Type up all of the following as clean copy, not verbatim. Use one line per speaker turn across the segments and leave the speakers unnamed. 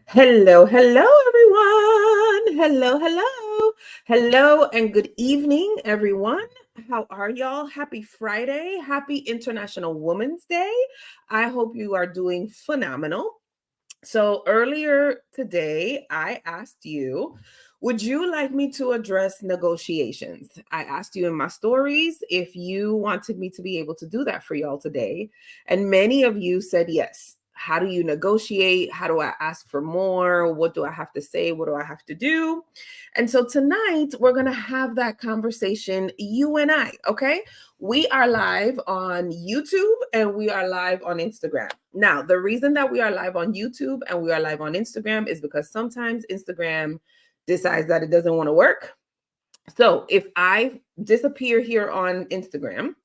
Hello, hello, everyone. Hello, and good evening, everyone. How are y'all? Happy Friday. Happy International Women's Day. I hope you are doing phenomenal. So, earlier today, I asked you, would you like me to address negotiations? I asked you in my stories if you wanted me to be able to do that for y'all today. And many of you said yes. How do you negotiate? How do I ask for more? What do I have to say? What do I have to do? And so tonight we're going to have that conversation, you and I, okay? We are live on YouTube and we are live on Instagram. Now, the reason that we are live on YouTube and we are live on Instagram is because sometimes Instagram decides that it doesn't want to work. So if I disappear here on Instagram,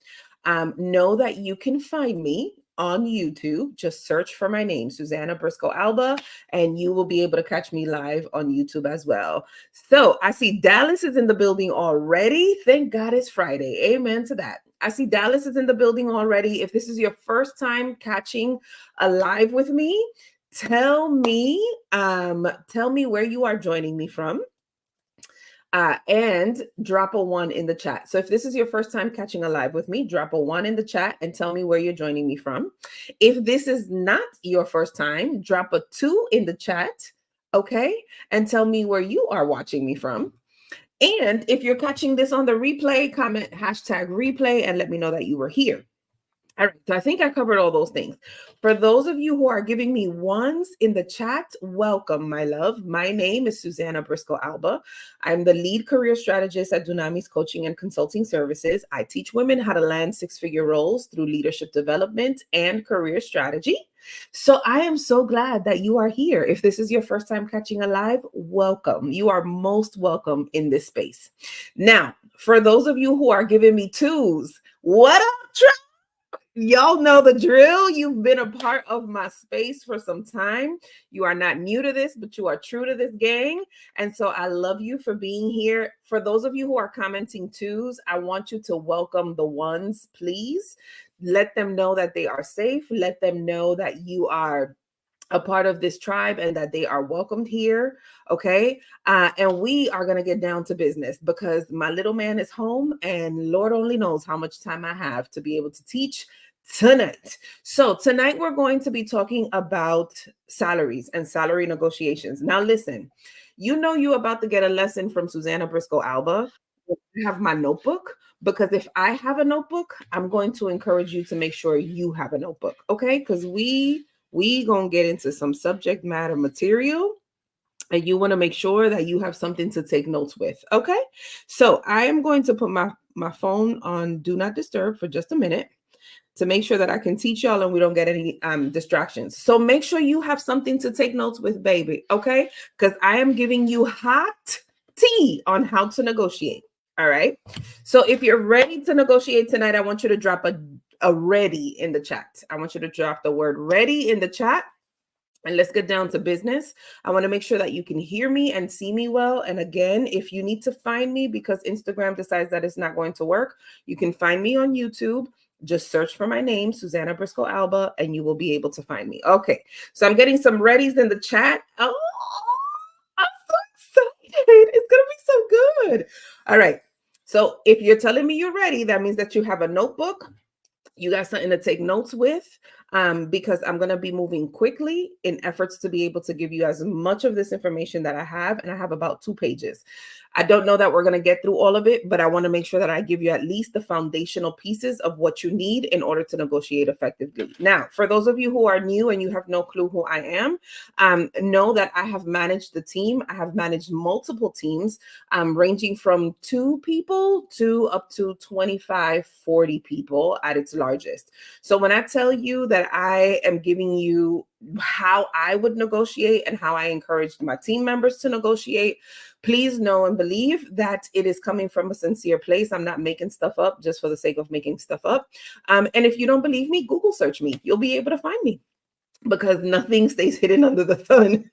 know that you can find me on YouTube. Just search for my name, Susanna Briscoe-Alba, and you will be able to catch me live on YouTube as well. So I see Dallas is in the building already. Thank God it's Friday. Amen to that. I see Dallas is in the building already. If this is your first time catching a live with me, tell me where you are joining me from. And drop a one in the chat. So if this is your first time catching a live with me, drop a one in the chat and tell me where you're joining me from. If this is not your first time, drop a two in the chat, okay? And tell me where you are watching me from. And if you're catching this on the replay, comment hashtag replay and let me know that you were here. All right, so I think I covered all those things. For those of you who are giving me ones in the chat, welcome, my love. My name is Susanna Briscoe-Alba. I'm the lead career strategist at Dunamis Coaching and Consulting Services. I teach women how to land six-figure roles through leadership development and career strategy. So I am so glad that you are here. If this is your first time catching a live, welcome. You are most welcome in this space. Now, for those of you who are giving me twos, what up, Trey? Y'all know the drill. You've been a part of my space for some time. You are not new to this, but you are true to this gang. And so I love you for being here. For those of you who are commenting twos, I want you to welcome the ones, please. Let them know that they are safe. Let them know that you are a part of this tribe and that they are welcomed here. Okay. And we are going to get down to business because my little man is home and Lord only knows how much time I have to be able to teach tonight. So tonight we're going to be talking about salaries and salary negotiations. Now listen, you know you're about to get a lesson from Susanna Briscoe-Alba. I have my notebook because if I have a notebook, I'm going to encourage you to make sure you have a notebook. Okay. Because we gonna get into some subject matter material and you want to make sure that you have something to take notes with. Okay. So I am going to put my phone on do not disturb for just a minute to make sure that I can teach y'all and we don't get any distractions. So make sure you have something to take notes with, baby. Okay. Because I am giving you hot tea on how to negotiate. All right. So if you're ready to negotiate tonight, I want you to drop a ready in the chat. I want you to drop the word ready in the chat. And let's get down to business. I want to make sure that you can hear me and see me well. And again, if you need to find me because Instagram decides that it's not going to work, you can find me on YouTube. Just search for my name, Susanna Briscoe-Alba, and you will be able to find me. Okay, so I'm getting some readies in the chat. Oh, I'm so excited. It's going to be so good. All right. So if you're telling me you're ready, that means that you have a notebook. You got something to take notes with because I'm going to be moving quickly in efforts to be able to give you as much of this information that I have. And I have about 2 pages. I don't know that we're going to get through all of it, but I want to make sure that I give you at least the foundational pieces of what you need in order to negotiate effectively. Now, for those of you who are new and you have no clue who I am, know that I have managed the team. I have managed multiple teams ranging from 2 people to up to 25, 40 people at its largest. So when I tell you that I am giving you how I would negotiate and how I encouraged my team members to negotiate, please know and believe that it is coming from a sincere place. I'm not making stuff up just for the sake of making stuff up. And if you don't believe me, Google search me. You'll be able to find me because nothing stays hidden under the sun.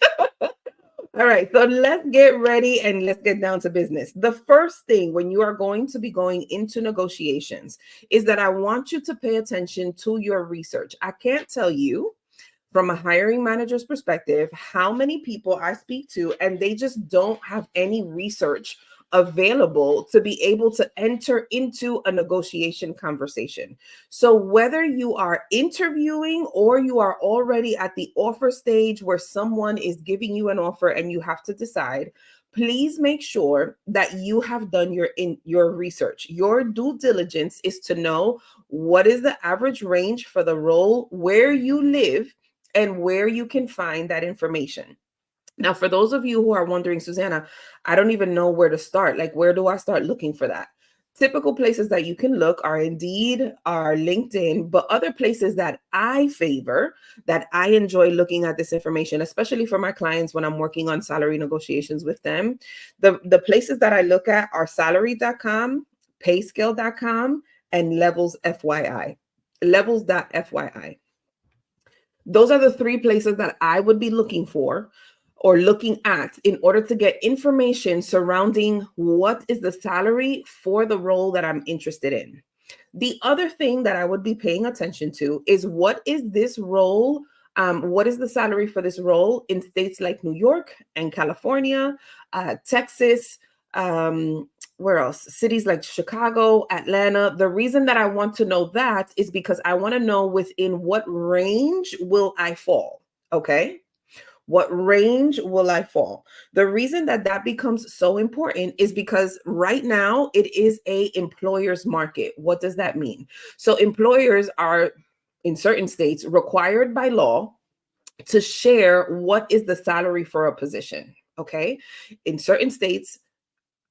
All right, so let's get ready and let's get down to business. The first thing when you are going to be going into negotiations is that I want you to pay attention to your research. I can't tell you from a hiring manager's perspective, how many people I speak to, and they just don't have any research available to be able to enter into a negotiation conversation. So whether you are interviewing or you are already at the offer stage where someone is giving you an offer and you have to decide, please make sure that you have done your research. Your due diligence is to know what is the average range for the role, where you live, and where you can find that information. Now, for those of you who are wondering, Susanna, I don't even know where to start. Like, where do I start looking for that? Typical places that you can look are Indeed, are LinkedIn, but other places that I favor, that I enjoy looking at this information, especially for my clients when I'm working on salary negotiations with them. The places that I look at are salary.com, payscale.com, and levels FYI. Levels.fyi. Those are the three places that I would be looking for or looking at in order to get information surrounding what is the salary for the role that I'm interested in. The other thing that I would be paying attention to is what is this role? What is the salary for this role in states like New York and California, Texas, where else? Cities like Chicago, Atlanta. The reason that I want to know that is because I want to know within what range will I fall? Okay. What range will I fall? The reason that that becomes so important is because right now it is a employer's market. What does that mean? So employers are in certain states required by law to share what is the salary for a position. Okay. In certain states,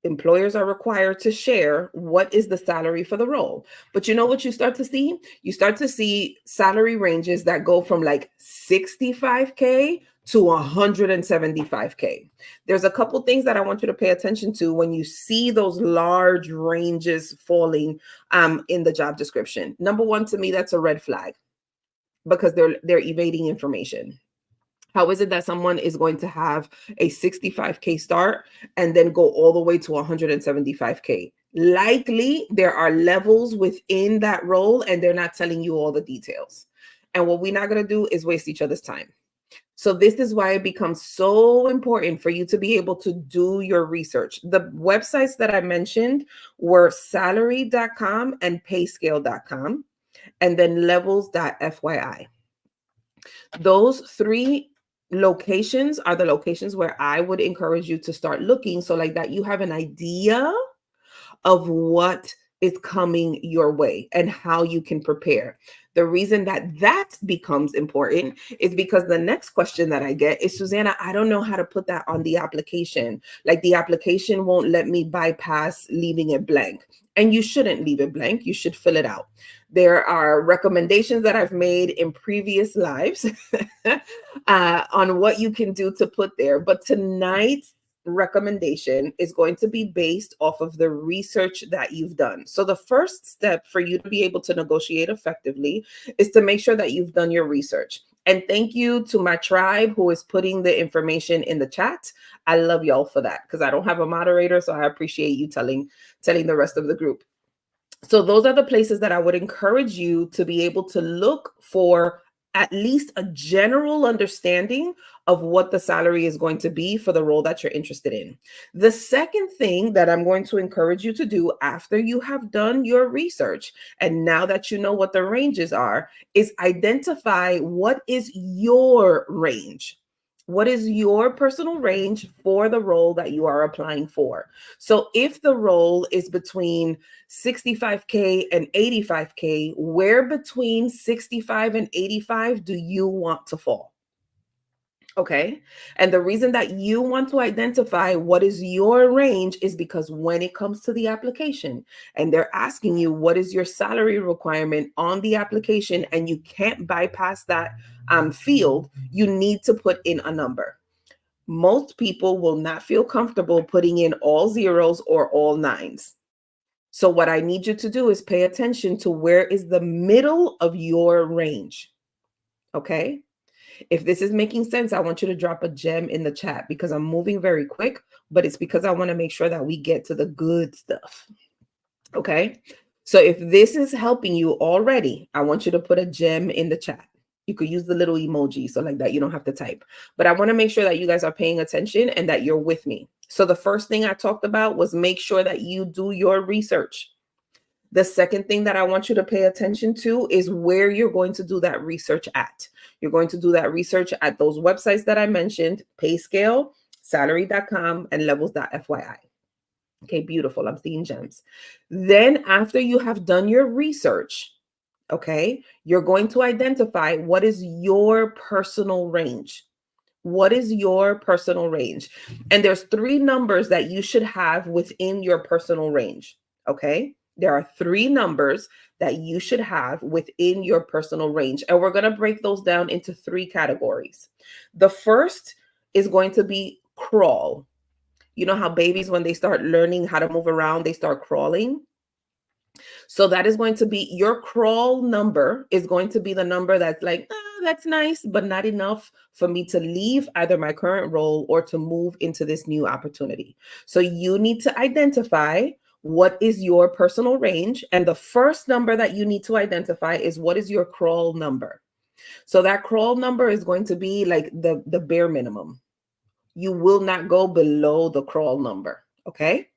employers are required to share what is the salary for the role. But you know what you start to see? You start to see salary ranges that go from like 65K to 175K. There's a couple things that I want you to pay attention to when you see those large ranges falling in the job description. Number one, to me, that's a red flag because they're evading information. How is it that someone is going to have a 65K start and then go all the way to 175K? Likely there are levels within that role and they're not telling you all the details. And what we're not going to do is waste each other's time. So this is why it becomes so important for you to be able to do your research. The websites that I mentioned were salary.com and payscale.com, and then levels.fyi. Those three locations are the locations where I would encourage you to start looking, so like that you have an idea of what is coming your way and how you can prepare. The reason that that becomes important is because the next question that I get is, Susanna, I don't know how to put that on the application. Like the application won't let me bypass leaving it blank. And you shouldn't leave it blank. You should fill it out. There are recommendations that I've made in previous lives on what you can do to put there. But tonight's recommendation is going to be based off of the research that you've done. So the first step for you to be able to negotiate effectively is to make sure that you've done your research. And thank you to my tribe who is putting the information in the chat. I love y'all for that because I don't have a moderator, so I appreciate you telling the rest of the group. So those are the places that I would encourage you to be able to look for at least a general understanding of what the salary is going to be for the role that you're interested in. The second thing that I'm going to encourage you to do after you have done your research, and now that you know what the ranges are, is identify what is your range. What is your personal range for the role that you are applying for? So if the role is between 65K and 85K, where between 65 and 85 do you want to fall? Okay. And the reason that you want to identify what is your range is because when it comes to the application and they're asking you what is your salary requirement on the application and you can't bypass that field, you need to put in a number. Most people will not feel comfortable putting in all zeros or all nines. So what I need you to do is pay attention to where is the middle of your range. Okay. If this is making sense, I want you to drop a gem in the chat because I'm moving very quick, but it's because I want to make sure that we get to the good stuff. Okay. So if this is helping you already, I want you to put a gem in the chat. You could use the little emoji, so like that you don't have to type. But I want to make sure that you guys are paying attention and that you're with me. So the first thing I talked about was make sure that you do your research. The second thing that I want you to pay attention to is where you're going to do that research at. You're going to do that research at those websites that I mentioned: PayScale, Salary.com, and Levels.fyi. Okay, beautiful. I'm seeing gems. Then after you have done your research, okay, you're going to identify what is your personal range. What is your personal range? And there's 3 numbers that you should have within your personal range. Okay, there are 3 numbers that you should have within your personal range. And we're going to break those down into 3 categories. The first is going to be crawl. You know how babies, when they start learning how to move around, they start crawling. So that is going to be your crawl number, is going to be the number that's like, that's nice, but not enough for me to leave either my current role or to move into this new opportunity. So you need to identify what is your personal range. And the first number that you need to identify is what is your crawl number. So that crawl number is going to be like the bare minimum. You will not go below the crawl number. Okay.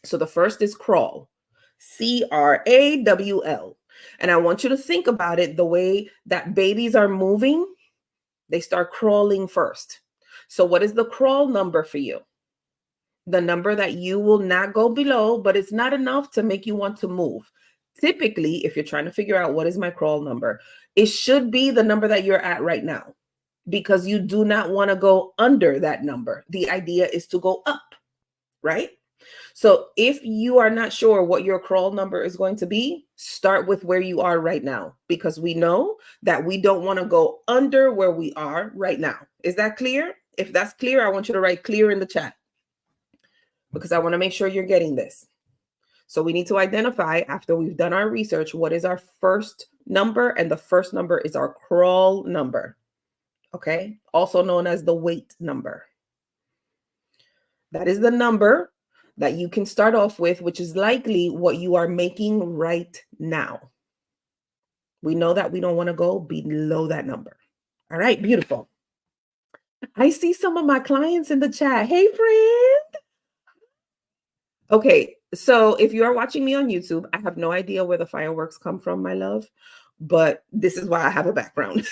So the first is crawl. CRAWL. And I want you to think about it the way that babies are moving. They start crawling first. So what is the crawl number for you? The number that you will not go below, but it's not enough to make you want to move. Typically, if you're trying to figure out what is my crawl number, it should be the number that you're at right now, because you do not want to go under that number. The idea is to go up, right? So if you are not sure what your crawl number is going to be, start with where you are right now, because we know that we don't want to go under where we are right now. Is that clear? If that's clear, I want you to write clear in the chat, because I want to make sure you're getting this. So we need to identify, after we've done our research, what is our first number, and the first number is our crawl number. Okay, also known as the weight number. That is the number that you can start off with, which is likely what you are making right now. We know that we don't want to go below that number. All right, beautiful. I see some of my clients in the chat. Hey, friend. Okay, so if you are watching me on YouTube, I have no idea where the fireworks come from, my love, but this is why I have a background.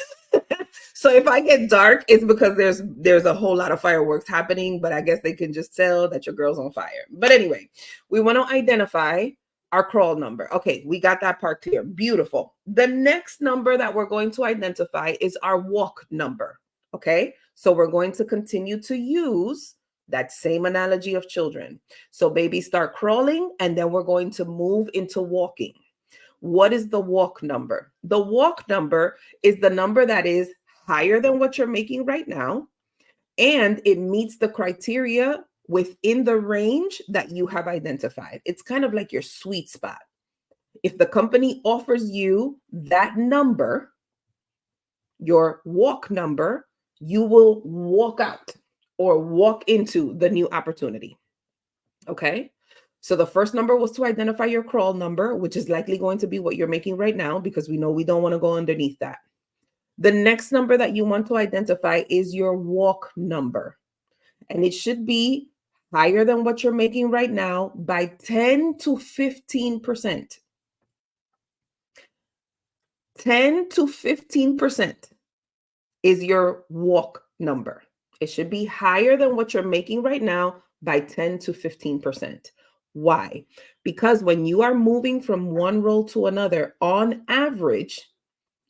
So if I get dark, it's because there's a whole lot of fireworks happening, but I guess they can just tell that your girl's on fire. But anyway, we want to identify our crawl number. Okay, we got that part clear. Beautiful. The next number that we're going to identify is our walk number. Okay, so we're going to continue to use that same analogy of children. So babies start crawling, and then we're going to move into walking. What is the walk number? The walk number is the number that is higher than what you're making right now, and it meets the criteria within the range that you have identified. It's kind of like your sweet spot. If the company offers you that number, your walk number, you will walk out or walk into the new opportunity. Okay. So the first number was to identify your crawl number, which is likely going to be what you're making right now, because we know we don't want to go underneath that. The next number that you want to identify is your walk number, and it should be higher than what you're making right now by 10 to 15%. 10 to 15% is your walk number. It should be higher than what you're making right now by 10 to 15%. Why? Because when you are moving from one role to another, on average,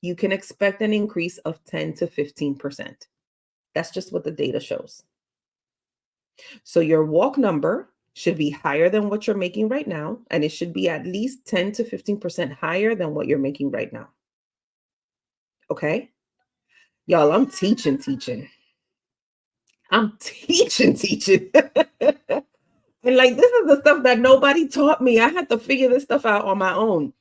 you can expect an increase of 10 to 15%. That's just what the data shows. So your walk number should be higher than what you're making right now, and it should be at least 10 to 15% higher than what you're making right now. Okay? Y'all, I'm teaching. I'm teaching. And like, this is the stuff that nobody taught me. I had to figure this stuff out on my own.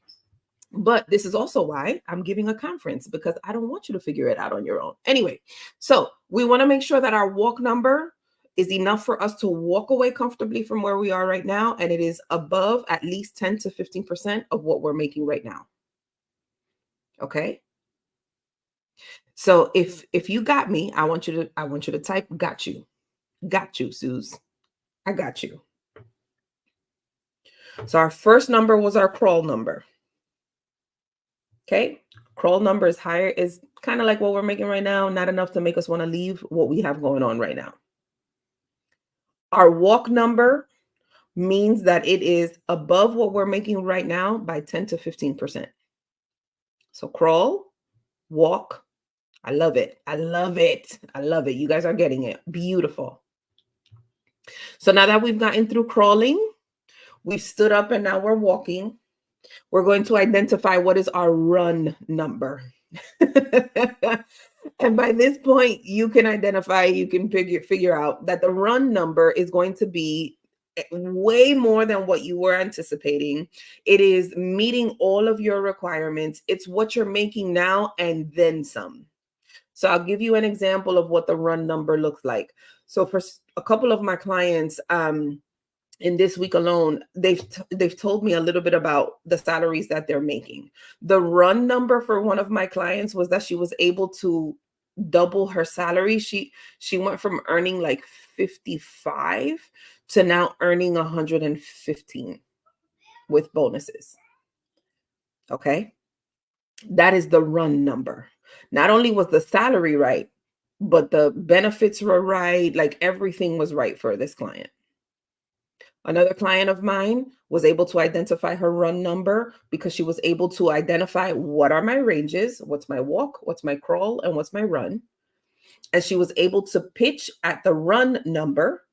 But this is also why I'm giving a conference, because I don't want you to figure it out on your own. Anyway, so we want to make sure that our walk number is enough for us to walk away comfortably from where we are right now, and it is above at least 10 to 15% of what we're making right now. Okay? So if you got me, I want you to type got you. Got you, Suze. I got you. So our first number was our crawl number. Okay. Crawl number is higher, is kind of like what we're making right now, not enough to make us want to leave what we have going on right now. Our walk number means that it is above what we're making right now by 10 to 15%. So crawl, walk. I love it. I love it. I love it. You guys are getting it. Beautiful. So now that we've gotten through crawling, we've stood up and now we're walking. We're going to identify what is our run number. And by this point, you can identify, you can figure out that the run number is going to be way more than what you were anticipating. It is meeting all of your requirements. It's what you're making now and then some. So I'll give you an example of what the run number looks like. So for a couple of my clients, in this week alone, they've told me a little bit about the salaries that they're making. The run number for one of my clients was that she was able to double her salary. She went from earning like 55 to now earning 115 with bonuses. Okay. That is the run number. Not only was the salary right, but the benefits were right. Like everything was right for this client. Another client of mine was able to identify her run number because she was able to identify what are my ranges, what's my walk, what's my crawl, and what's my run. And she was able to pitch at the run number,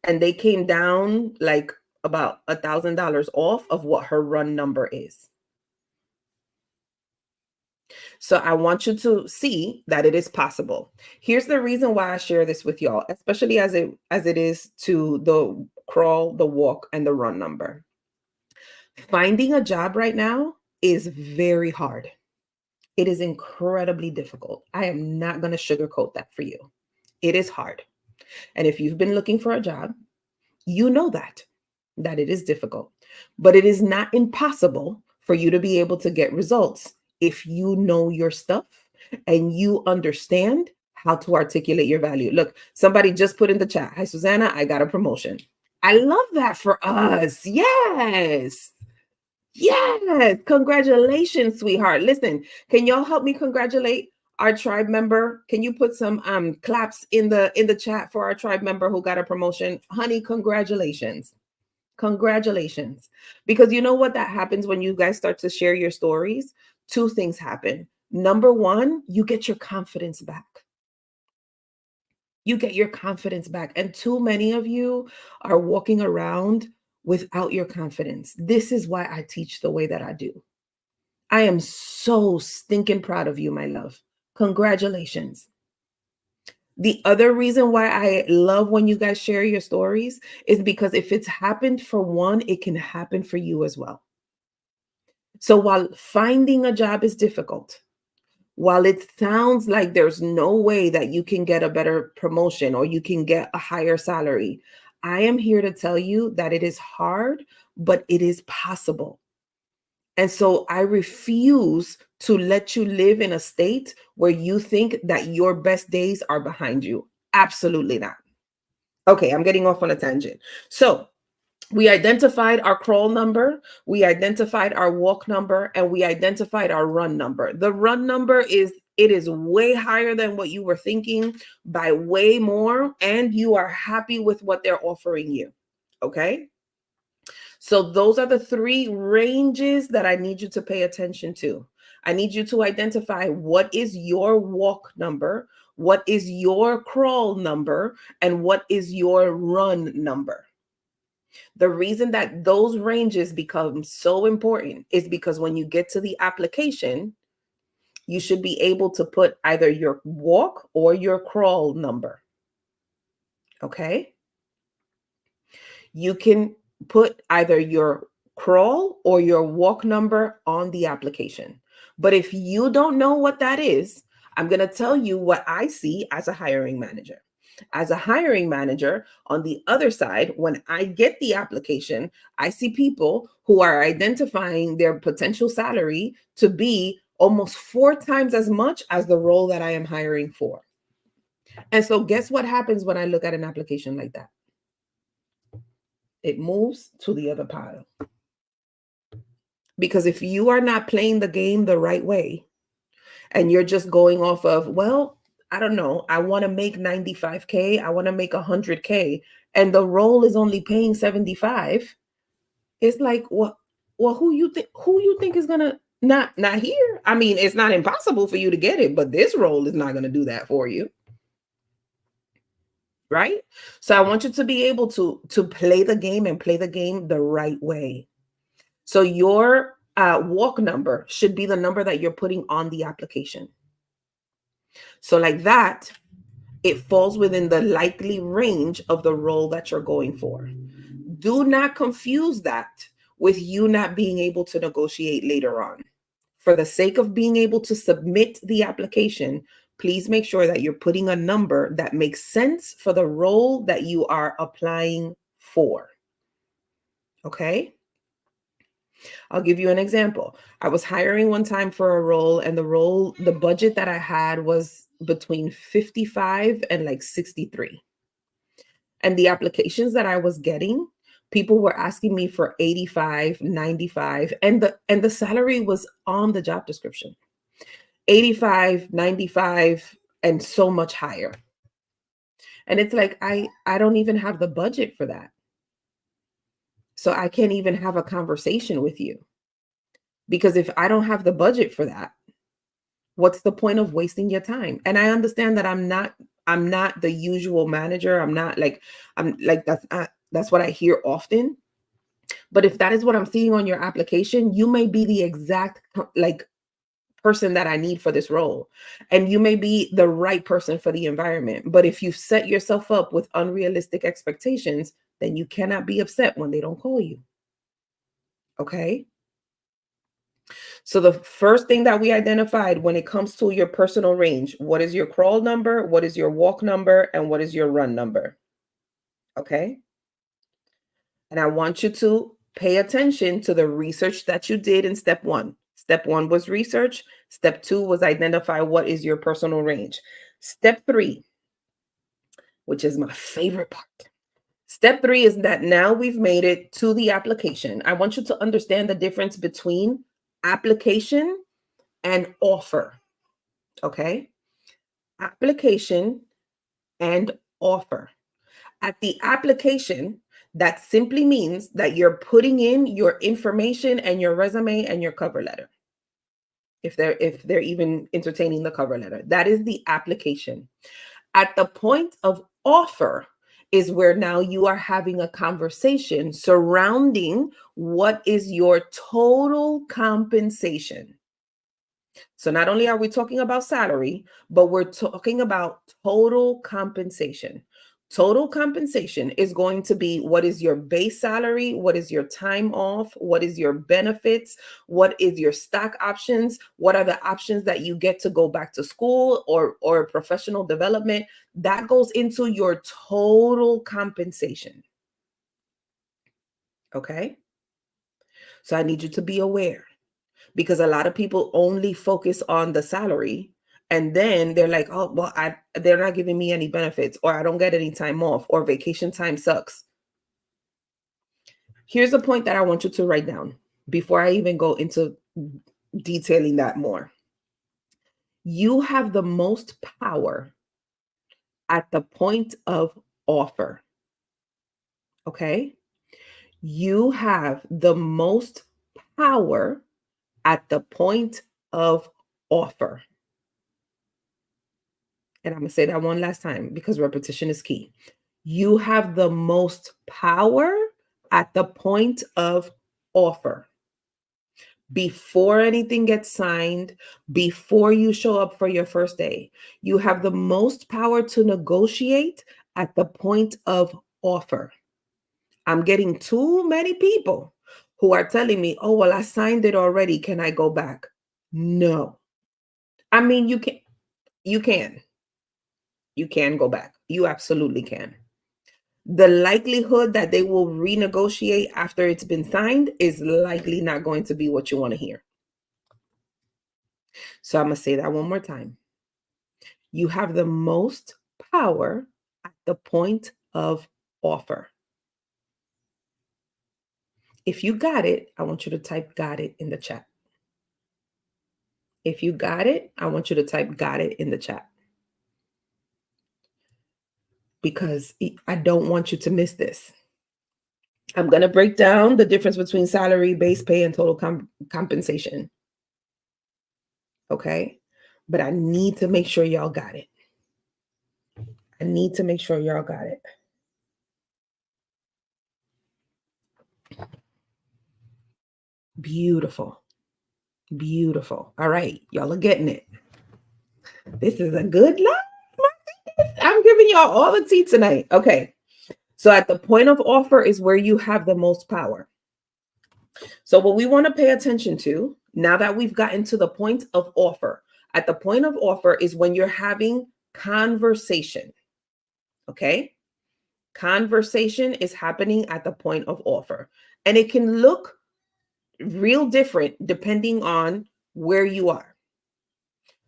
and they came down like about $1,000 off of what her run number is. So I want you to see that it is possible. Here's the reason why I share this with y'all, especially as it is to the crawl, the walk, and the run number. Finding a job right now is very hard. It is incredibly difficult. I am not going to sugarcoat that for you. It is hard. And if you've been looking for a job, you know that it is difficult, but it is not impossible for you to be able to get results if you know your stuff and you understand how to articulate your value. Look, somebody just put in the chat, "Hi, Susanna, I got a promotion." I love that for us. Yes. Yes. Congratulations, sweetheart. Listen, can y'all help me congratulate our tribe member? Can you put some claps in the chat for our tribe member who got a promotion? Honey, congratulations. Congratulations. Because you know what that happens when you guys start to share your stories? Two things happen. Number one, you get your confidence back. You get your confidence back. And too many of you are walking around without your confidence. This is why I teach the way that I do. I am so stinking proud of you, my love. Congratulations. The other reason why I love when you guys share your stories is because if it's happened for one, it can happen for you as well. So while finding a job is difficult, while it sounds like there's no way that you can get a better promotion or you can get a higher salary, I am here to tell you that it is hard, but it is possible. And so I refuse to let you live in a state where you think that your best days are behind you. Absolutely not. Okay, I'm getting off on a tangent. So we identified our crawl number, we identified our walk number, and we identified our run number. The run number is way higher than what you were thinking by way more, and you are happy with what they're offering you. Okay. So those are the three ranges that I need you to pay attention to. I need you to identify what is your walk number, what is your crawl number, and what is your run number. The reason that those ranges become so important is because when you get to the application, you should be able to put either your walk or your crawl number. Okay? You can put either your crawl or your walk number on the application. But if you don't know what that is, I'm going to tell you what I see as a hiring manager. As a hiring manager, on the other side, when I get the application, I see people who are identifying their potential salary to be almost 4 times as much as the role that I am hiring for. And so guess what happens when I look at an application like that? It moves to the other pile. Because if you are not playing the game the right way and you're just going off of, well, I don't know, I want to make 95K, I want to make 100K, and the role is only paying 75, it's like, well, who you think is gonna not here? I mean, it's not impossible for you to get it, but this role is not gonna do that for you. Right? So I want you to be able to play the game and play the game the right way. So your walk number should be the number that you're putting on the application. So like that, it falls within the likely range of the role that you're going for. Do not confuse that with you not being able to negotiate later on. For the sake of being able to submit the application, please make sure that you're putting a number that makes sense for the role that you are applying for. Okay? I'll give you an example. I was hiring one time for a role, and the budget that I had was between 55 and like 63. And the applications that I was getting, people were asking me for 85, 95, and the salary was on the job description. 85, 95, and so much higher. And it's like, I don't even have the budget for that. So I can't even have a conversation with you. Because if I don't have the budget for that, what's the point of wasting your time? And I understand that I'm not the usual manager. I'm like that's what I hear often. But if that is what I'm seeing on your application, you may be the exact like person that I need for this role. And you may be the right person for the environment. But if you set yourself up with unrealistic expectations, then you cannot be upset when they don't call you. Okay? So the first thing that we identified when it comes to your personal range, what is your crawl number? What is your walk number? And what is your run number? Okay? And I want you to pay attention to the research that you did in step 1. Step 1 was research. Step 2 was identify what is your personal range. Step 3, which is my favorite part. Step 3 is that now we've made it to the application. I want you to understand the difference between application and offer. Okay? Application and offer. At the application, that simply means that you're putting in your information and your resume and your cover letter. If they're even entertaining the cover letter, that is the application. At the point of offer is where now you are having a conversation surrounding what is your total compensation. So not only are we talking about salary, but we're talking about total compensation. Total compensation is going to be what is your base salary, what is your time off, what is your benefits, what is your stock options, what are the options that you get to go back to school or professional development. That goes into your total compensation. Okay? So I need you to be aware, because a lot of people only focus on the salary, and then they're like, oh, well, they're not giving me any benefits, or I don't get any time off, or vacation time sucks. Here's a point that I want you to write down before I even go into detailing that more. You have the most power at the point of offer. Okay? You have the most power at the point of offer. And I'm going to say that one last time because repetition is key. You have the most power at the point of offer. Before anything gets signed, before you show up for your first day, you have the most power to negotiate at the point of offer. I'm getting too many people who are telling me, oh, well, I signed it already. Can I go back? No. I mean, you can. You can go back. You absolutely can. The likelihood that they will renegotiate after it's been signed is likely not going to be what you want to hear. So I'm going to say that one more time. You have the most power at the point of offer. If you got it, I want you to type got it in the chat. If you got it, I want you to type got it in the chat. Because I don't want you to miss this. I'm going to break down the difference between salary, base pay, and total compensation. Okay? But I need to make sure y'all got it. I need to make sure y'all got it. Beautiful. Beautiful. All right. Y'all are getting it. This is a good life. I'm giving y'all all the tea tonight. Okay. So at the point of offer is where you have the most power. So what we want to pay attention to, now that we've gotten to the point of offer, at the point of offer is when you're having conversation. Okay? Conversation is happening at the point of offer. And it can look real different depending on where you are.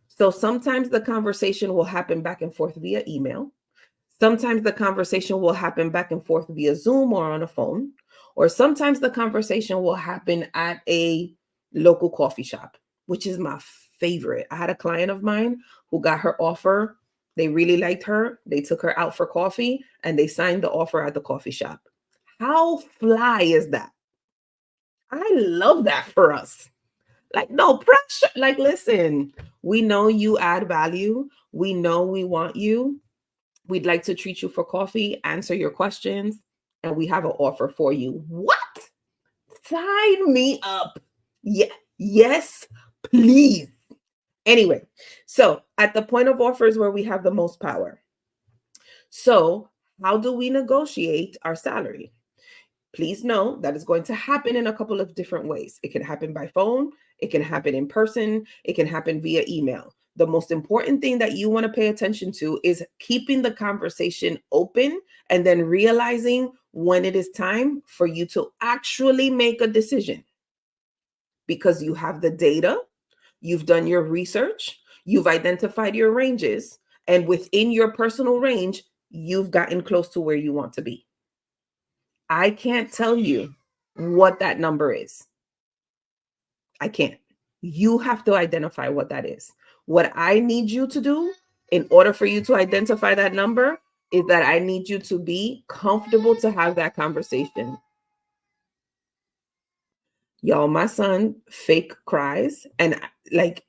So sometimes the conversation will happen back and forth via email. Sometimes the conversation will happen back and forth via Zoom or on a phone. Or sometimes the conversation will happen at a local coffee shop, which is my favorite. I had a client of mine who got her offer. They really liked her. They took her out for coffee and they signed the offer at the coffee shop. How fly is that? I love that for us. Like, no pressure. Like, listen, we know you add value. We know we want you. We'd like to treat you for coffee, answer your questions, and we have an offer for you. What? Sign me up. Yeah. Yes, please. Anyway, so at the point of offer is where we have the most power. So how do we negotiate our salary? Please know that it's going to happen in a couple of different ways. It can happen by phone, it can happen in person, it can happen via email. The most important thing that you want to pay attention to is keeping the conversation open and then realizing when it is time for you to actually make a decision. Because you have the data, you've done your research, you've identified your ranges, and within your personal range, you've gotten close to where you want to be. I can't tell you what that number is. I can't. You have to identify what that is. What I need you to do in order for you to identify that number is that I need you to be comfortable to have that conversation. Y'all, my son fake cries and like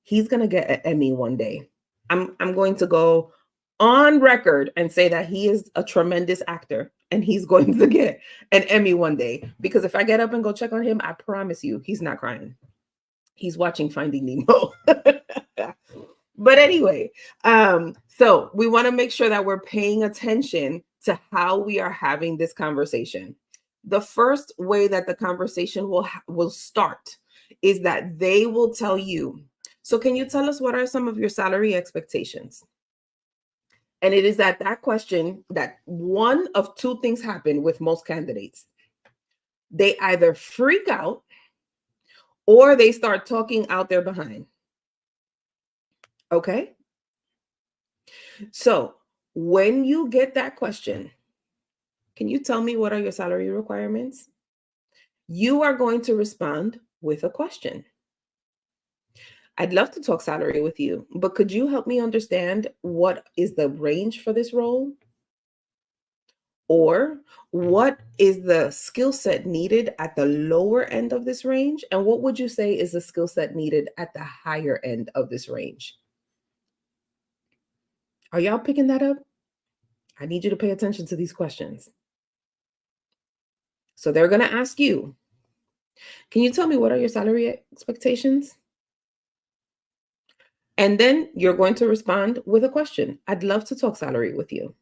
he's going to get an Emmy one day. I'm going to go on record and say that he is a tremendous actor and he's going to get an Emmy one day. Because if I get up and go check on him, I promise you, he's not crying. He's watching Finding Nemo. But anyway, so we want to make sure that we're paying attention to how we are having this conversation. The first way that the conversation will start is that they will tell you, so can you tell us what are some of your salary expectations? And it is at that question that one of two things happen with most candidates. They either freak out or they start talking out their behind. Okay? So when you get that question, can you tell me what are your salary requirements? You are going to respond with a question. I'd love to talk salary with you, but could you help me understand what is the range for this role? Or what is the skill set needed at the lower end of this range? And what would you say is the skill set needed at the higher end of this range? Are y'all picking that up? I need you to pay attention to these questions. So they're going to ask you, can you tell me what are your salary expectations? And then you're going to respond with a question. I'd love to talk salary with you,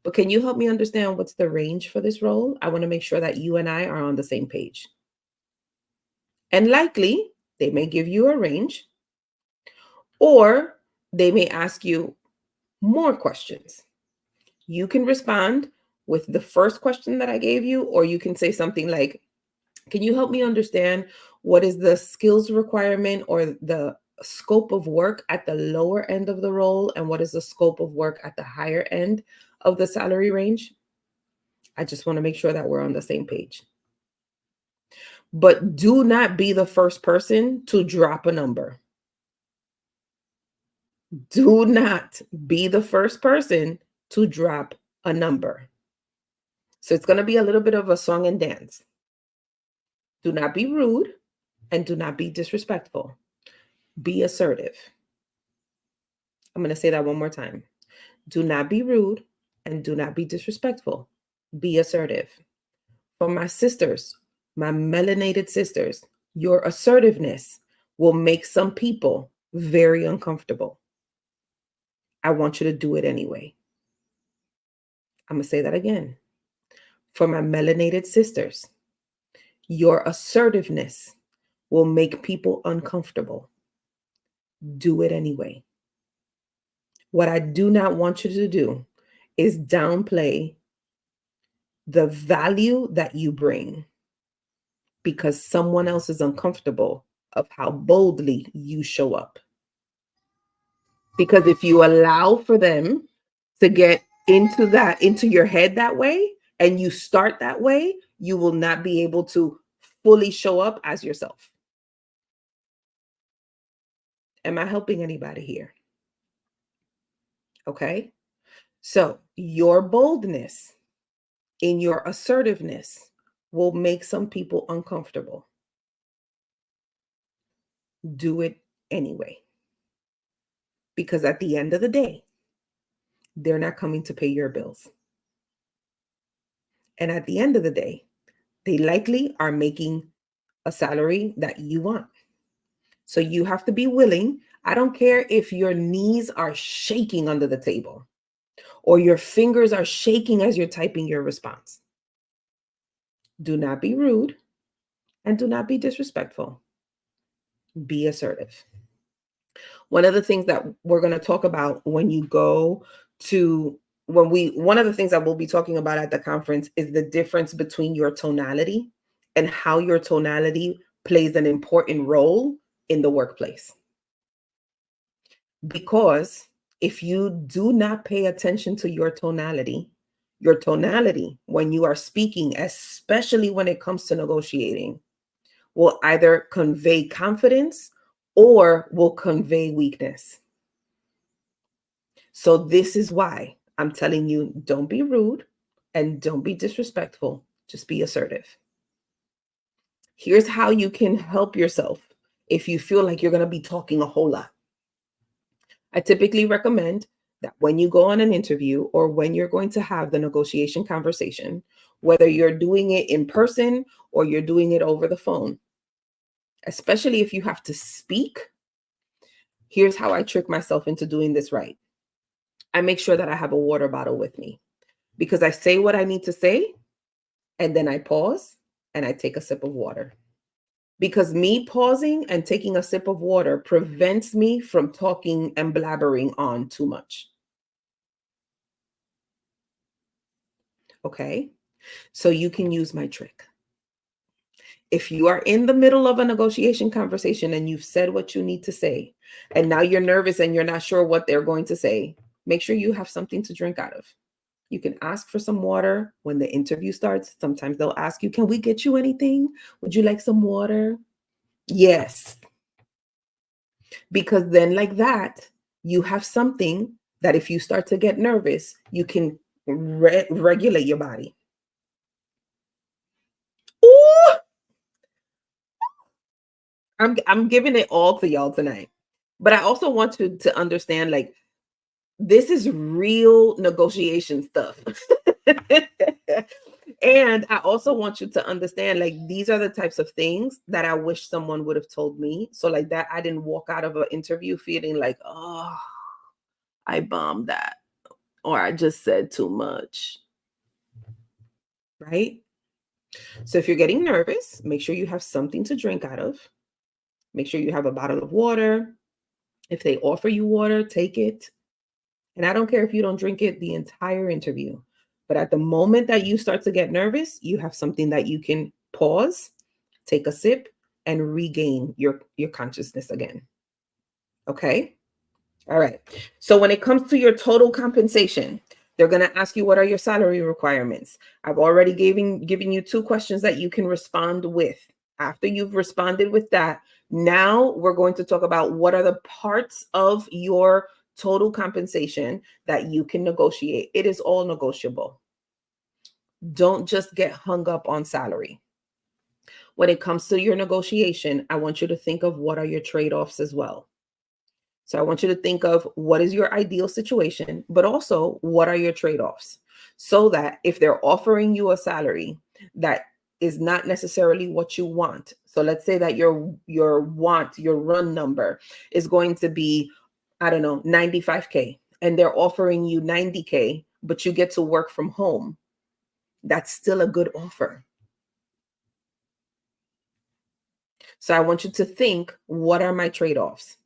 but can you help me understand what's the range for this role? I want to make sure that you and I are on the same page. And likely they may give you a range, or they may ask you more questions. You can respond with the first question that I gave you, or you can say something like, can you help me understand what is the skills requirement or the scope of work at the lower end of the role and what is the scope of work at the higher end of the salary range. I just want to make sure that we're on the same page. But do not be the first person to drop a number. Do not be the first person to drop a number. So it's going to be a little bit of a song and dance. Do not be rude and do not be disrespectful. Be assertive. I'm going to say that one more time. Do not be rude and do not be disrespectful. Be assertive. For my sisters, my melanated sisters, your assertiveness will make some people very uncomfortable. I want you to do it anyway. I'm going to say that again. For my melanated sisters, your assertiveness will make people uncomfortable. Do it anyway. What I do not want you to do is downplay the value that you bring because someone else is uncomfortable of how boldly you show up. Because if you allow for them to get into your head that way, and you start that way, you will not be able to fully show up as yourself. Am I helping anybody here? Okay. So your boldness in your assertiveness will make some people uncomfortable. Do it anyway. Because at the end of the day, they're not coming to pay your bills. And at the end of the day, they likely are making a salary that you want. So you have to be willing. I don't care if your knees are shaking under the table or your fingers are shaking as you're typing your response. Do not be rude and do not be disrespectful. Be assertive. One of the things that we're going to talk about one of the things that we'll be talking about at the conference is the difference between your tonality and how your tonality plays an important role in the workplace. Because if you do not pay attention to your tonality when you are speaking, especially when it comes to negotiating, will either convey confidence or will convey weakness. So this is why I'm telling you, don't be rude and don't be disrespectful. Just be assertive. Here's how you can help yourself if you feel like you're going to be talking a whole lot. I typically recommend that when you go on an interview or when you're going to have the negotiation conversation, whether you're doing it in person or you're doing it over the phone, especially if you have to speak, here's how I trick myself into doing this right. I make sure that I have a water bottle with me because I say what I need to say and then I pause and I take a sip of water. Because me pausing and taking a sip of water prevents me from talking and blabbering on too much. Okay, so you can use my trick. If you are in the middle of a negotiation conversation and you've said what you need to say, and now you're nervous and you're not sure what they're going to say, make sure you have something to drink out of. You can ask for some water when the interview starts. Sometimes they'll ask you, can we get you anything? Would you like some water? Yes. Because then like that, you have something that if you start to get nervous, you can regulate your body. Ooh! I'm giving it all to y'all tonight. But I also want you to understand, like, this is real negotiation stuff. And I also want you to understand, like, these are the types of things that I wish someone would have told me. So like that, I didn't walk out of an interview feeling like, oh, I bombed that, or I just said too much. Right? So if you're getting nervous, make sure you have something to drink out of. Make sure you have a bottle of water. If they offer you water, take it. And I don't care if you don't drink it the entire interview. But at the moment that you start to get nervous, you have something that you can pause, take a sip, and regain your consciousness again. Okay. All right. So when it comes to your total compensation, they're going to ask you, what are your salary requirements? I've already given you two questions that you can respond with. After you've responded with that, now we're going to talk about what are the parts of your total compensation that you can negotiate. It is all negotiable. Don't just get hung up on salary. When it comes to your negotiation, I want you to think of what are your trade-offs as well. So I want you to think of what is your ideal situation, but also what are your trade-offs, so that if they're offering you a salary that is not necessarily what you want. So let's say that your run number is going to be, I don't know, 95K, and they're offering you 90K, but you get to work from home. That's still a good offer. So I want you to think, what are my trade-offs?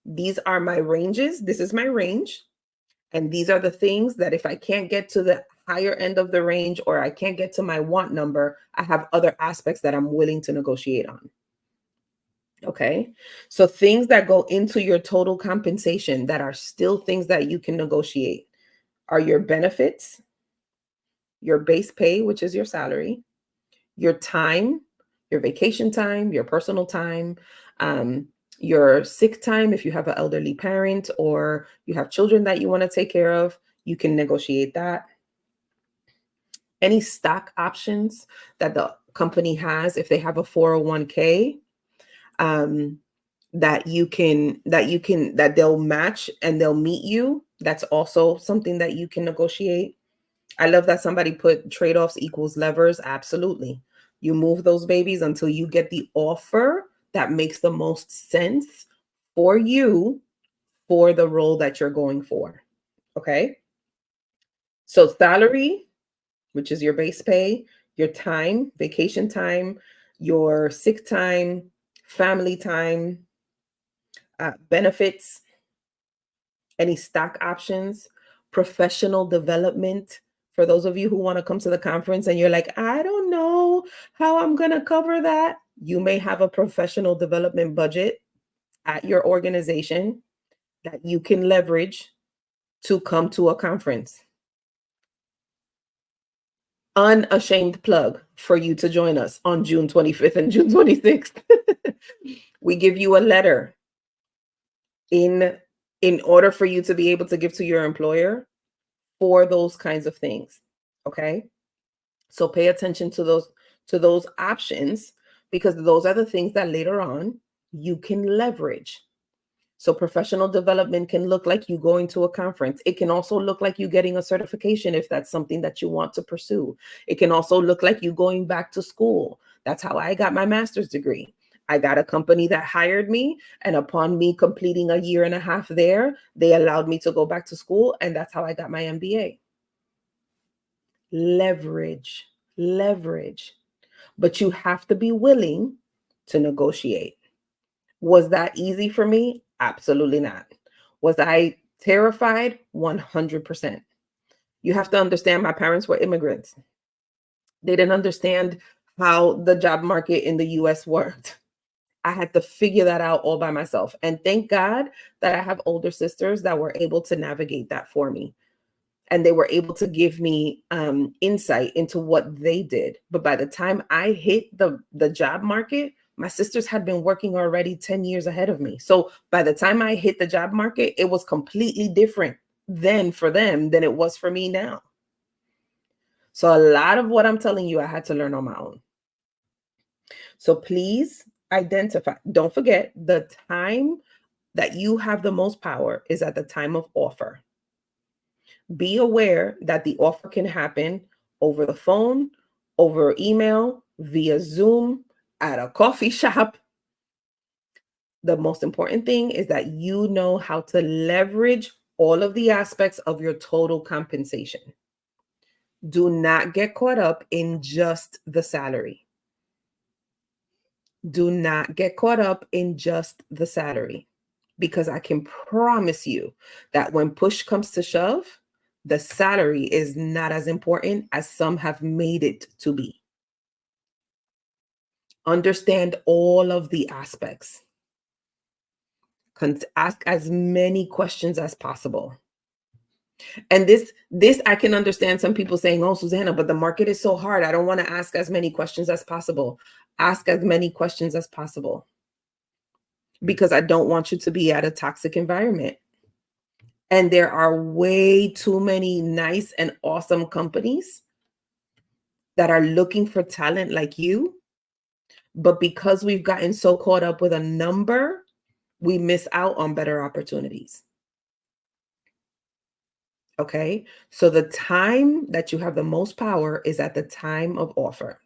These are my ranges. This is my range. And these are the things that if I can't get to the higher end of the range, or I can't get to my want number, I have other aspects that I'm willing to negotiate on. Okay. So things that go into your total compensation that are still things that you can negotiate are your benefits, your base pay, which is your salary, your time, your vacation time, your personal time, um, your sick time. If you have an elderly parent or you have children that you want to take care of, you can negotiate that. Any stock options that the company has, if they have a 401k, um, that they'll match and they'll meet you. That's also something that you can negotiate. I love that somebody put trade-offs equals levers. Absolutely. You move those babies until you get the offer that makes the most sense for you for the role that you're going for. Okay. So salary, which is your base pay, your time, vacation time, your sick time, family time, benefits, any stock options, professional development. For those of you who want to come to the conference and you're like, I don't know how I'm going to cover that, you may have a professional development budget at your organization that you can leverage to come to a conference. Unashamed plug for you to join us on June 25th and June 26th. We give you a letter in order for you to be able to give to your employer for those kinds of things. Okay? So pay attention to those options, because those are the things that later on you can leverage. So professional development can look like you going to a conference. It can also look like you getting a certification if that's something that you want to pursue. It can also look like you going back to school. That's how I got my master's degree. I got a company that hired me, and upon me completing a year and a half there, they allowed me to go back to school, and that's how I got my MBA. Leverage, leverage. But you have to be willing to negotiate. Was that easy for me? Absolutely not. Was I terrified? 100%. You have to understand, my parents were immigrants. They didn't understand how the job market in the US worked. I had to figure that out all by myself. And thank God that I have older sisters that were able to navigate that for me. And they were able to give me insight into what they did. But by the time I hit the job market, my sisters had been working already 10 years ahead of me. So by the time I hit the job market, it was completely different then for them than it was for me now. So a lot of what I'm telling you, I had to learn on my own. So please identify, don't forget, the time that you have the most power is at the time of offer. Be aware that the offer can happen over the phone, over email, via Zoom, at a coffee shop. The most important thing is that you know how to leverage all of the aspects of your total compensation. Do not get caught up in just the salary. Do not get caught up in just the salary, because I can promise you that when push comes to shove, the salary is not as important as some have made it to be. Understand all of the aspects. Ask as many questions as possible. And this I can understand some people saying, "Oh, Susanna, but the market is so hard. I don't want to ask as many questions as possible." Ask as many questions as possible, because I don't want you to be at a toxic environment. And there are way too many nice and awesome companies that are looking for talent like you. But because we've gotten so caught up with a number, we miss out on better opportunities. Okay. So the time that you have the most power is at the time of offer.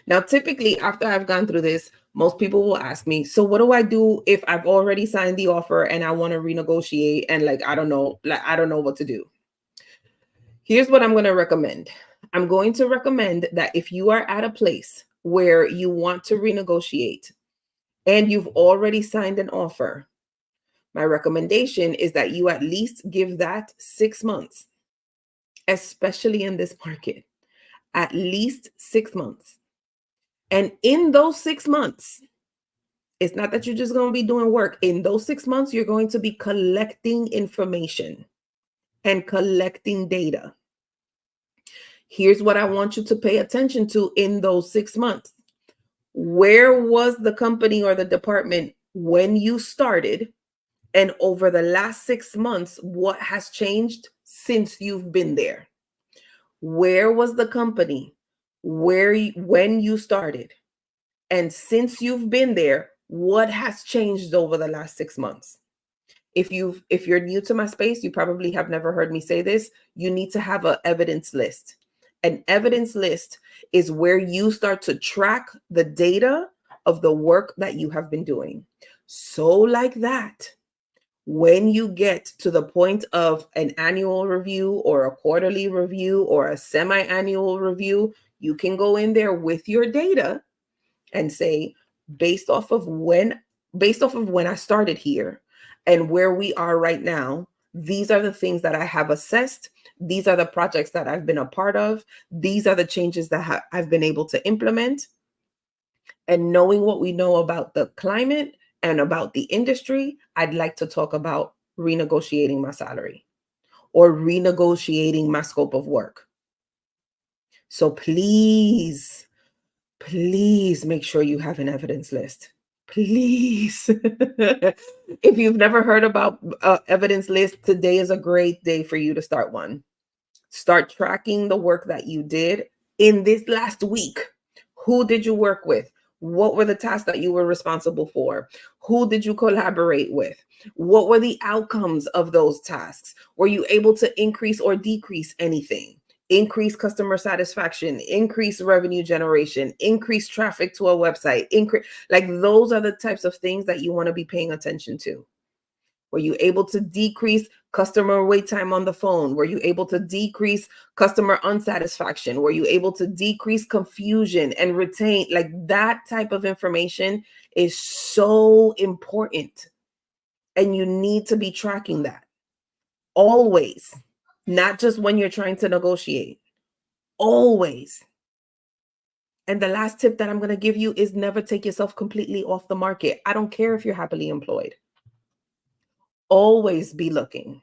Now, typically, after I've gone through this, most people will ask me, so what do I do if I've already signed the offer and I want to renegotiate and I don't know, I don't know what to do? Here's what I'm going to recommend. I'm going to recommend that if you are at a place where you want to renegotiate and you've already signed an offer, my recommendation is that you at least give that 6 months, especially in this market, at least 6 months. And in those 6 months, it's not that you're just going to be doing work. In those 6 months, you're going to be collecting information and collecting data. Here's what I want you to pay attention to in those 6 months. Where was the company or the department when you started? And over the last 6 months, what has changed since you've been there? Where was the company when you started? And since you've been there, what has changed over the last 6 months? If you're new to my space, you probably have never heard me say this. You need to have an evidence list. An evidence list is where you start to track the data of the work that you have been doing. So like that, when you get to the point of an annual review or a quarterly review or a semi-annual review, you can go in there with your data and say, based off of when I started here and where we are right now, these are the things that I have assessed. These are the projects that I've been a part of. These are the changes that I've been able to implement. And knowing what we know about the climate and about the industry, I'd like to talk about renegotiating my salary or renegotiating my scope of work. So please make sure you have an evidence list. Please. If you've never heard about evidence list, today is a great day for you to start one. Start tracking the work that you did in this last week. Who did you work with? What were the tasks that you were responsible for? Who did you collaborate with? What were the outcomes of those tasks? Were you able to increase or decrease anything? Increase customer satisfaction, increase revenue generation, increase traffic to a website, those are the types of things that you want to be paying attention to. Were you able to decrease customer wait time on the phone? Were you able to decrease customer unsatisfaction? Were you able to decrease confusion and retain? That type of information is so important. And you need to be tracking that always, not just when you're trying to negotiate, always. And the last tip that I'm going to give you is never take yourself completely off the market. I don't care if you're happily employed. Always be looking,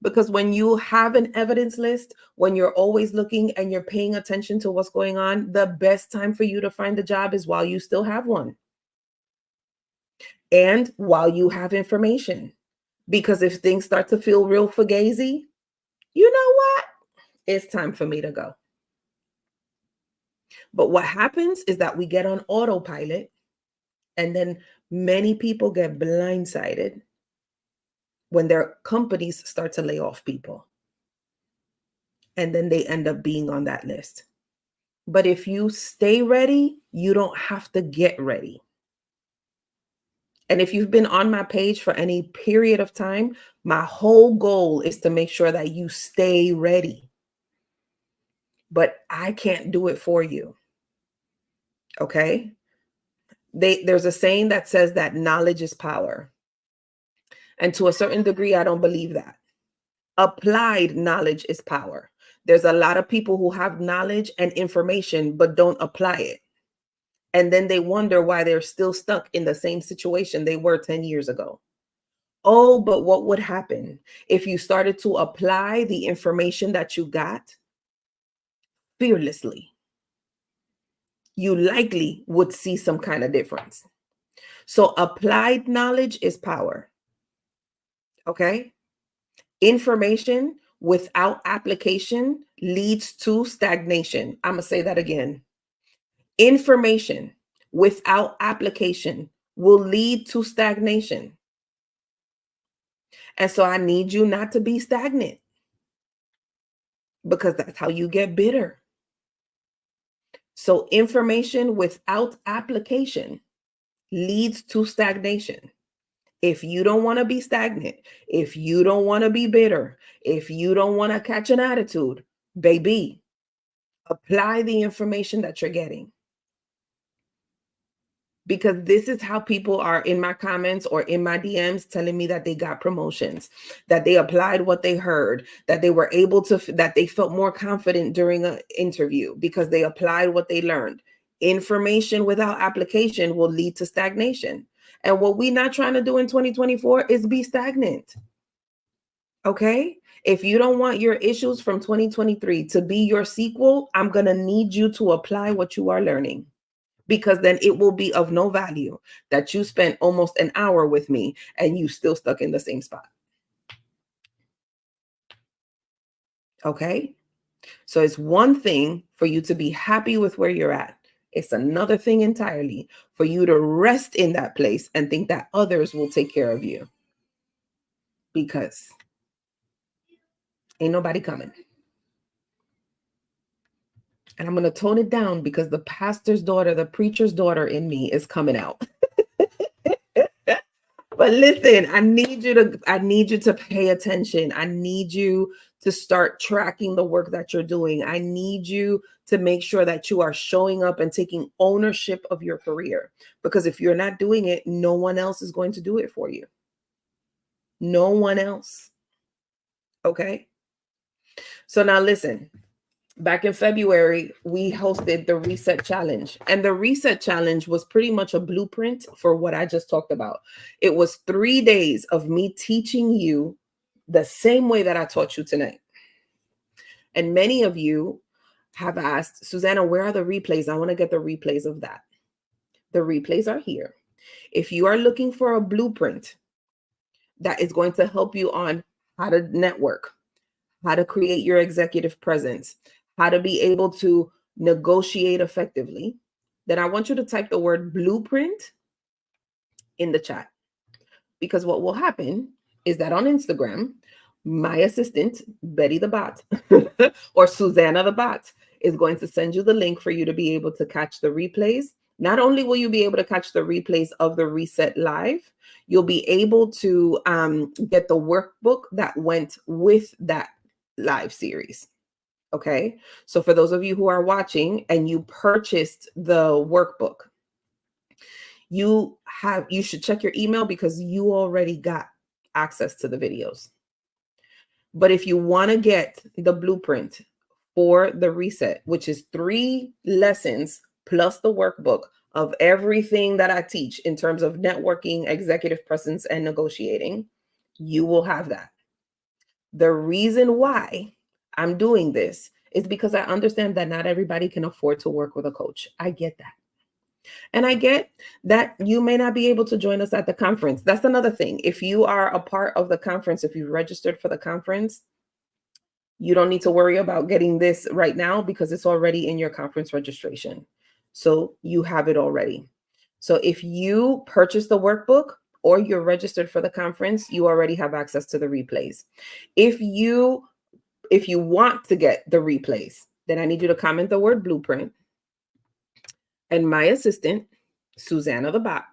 because when you have an evidence list, when you're always looking and you're paying attention to what's going on, the best time for you to find a job is while you still have one and while you have information. Because if things start to feel real fugazi, you know what? It's time for me to go. But what happens is that we get on autopilot, and then many people get blindsided when their companies start to lay off people. And then they end up being on that list. But if you stay ready, you don't have to get ready. And if you've been on my page for any period of time, my whole goal is to make sure that you stay ready. But I can't do it for you. Okay? There's a saying that says that knowledge is power. And to a certain degree, I don't believe that. Applied knowledge is power. There's a lot of people who have knowledge and information, but don't apply it. And then they wonder why they're still stuck in the same situation they were 10 years ago. Oh, but what would happen if you started to apply the information that you got fearlessly? You likely would see some kind of difference. So applied knowledge is power. Okay. Information without application leads to stagnation. I'm going to say that again. Information without application will lead to stagnation. And so I need you not to be stagnant, because that's how you get bitter. So information without application leads to stagnation. If you don't want to be stagnant, if you don't want to be bitter, if you don't want to catch an attitude, baby, apply the information that you're getting. Because this is how people are in my comments or in my DMs telling me that they got promotions, that they applied what they heard, that they were able to, that they felt more confident during an interview because they applied what they learned. Information without application will lead to stagnation. And what we're not trying to do in 2024 is be stagnant. Okay? If you don't want your issues from 2023 to be your sequel, I'm going to need you to apply what you are learning. Because then it will be of no value that you spent almost an hour with me and you still stuck in the same spot. Okay? So it's one thing for you to be happy with where you're at. It's another thing entirely for you to rest in that place and think that others will take care of you. Because ain't nobody coming. And I'm going to tone it down because the pastor's daughter, the preacher's daughter in me is coming out. But listen, I need you to pay attention. I need you to start tracking the work that you're doing. I need you to make sure that you are showing up and taking ownership of your career. Because if you're not doing it, no one else is going to do it for you. No one else. Okay? So now listen. Back in February, we hosted the Reset Challenge. And the Reset Challenge was pretty much a blueprint for what I just talked about. It was 3 days of me teaching you the same way that I taught you tonight. And many of you have asked, Susanna, where are the replays? I want to get the replays of that. The replays are here. If you are looking for a blueprint that is going to help you on how to network, how to create your executive presence, how to be able to negotiate effectively, then I want you to type the word blueprint in the chat. Because what will happen is that on Instagram, my assistant, Betty the bot, or Susanna the bot, is going to send you the link for you to be able to catch the replays. Not only will you be able to catch the replays of the Reset Live, you'll be able to get the workbook that went with that live series. Okay. So for those of you who are watching and you purchased the workbook, you should check your email because you already got access to the videos. But if you want to get the blueprint for the Reset, which is 3 lessons plus the workbook of everything that I teach in terms of networking, executive presence, and negotiating, you will have that. The reason why I'm doing this is because I understand that not everybody can afford to work with a coach. I get that. And I get that you may not be able to join us at the conference. That's another thing. If you are a part of the conference, if you've registered for the conference, you don't need to worry about getting this right now because it's already in your conference registration. So you have it already. So if you purchase the workbook or you're registered for the conference, you already have access to the replays. If you want to get the replays, then I need you to comment the word blueprint. And my assistant, Susanna the bot,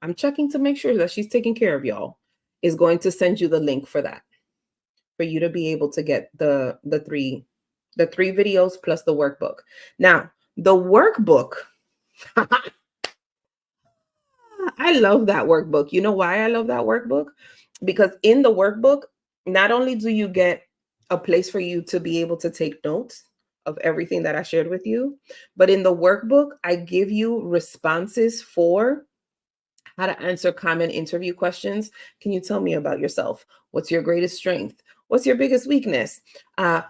I'm checking to make sure that she's taking care of y'all, is going to send you the link for that, for you to be able to get the three videos plus the workbook. Now, the workbook, I love that workbook. You know why I love that workbook? Because in the workbook, not only do you get a place for you to be able to take notes of everything that I shared with you, but in the workbook, I give you responses for how to answer common interview questions. Can you tell me about yourself? What's your greatest strength? What's your biggest weakness? Why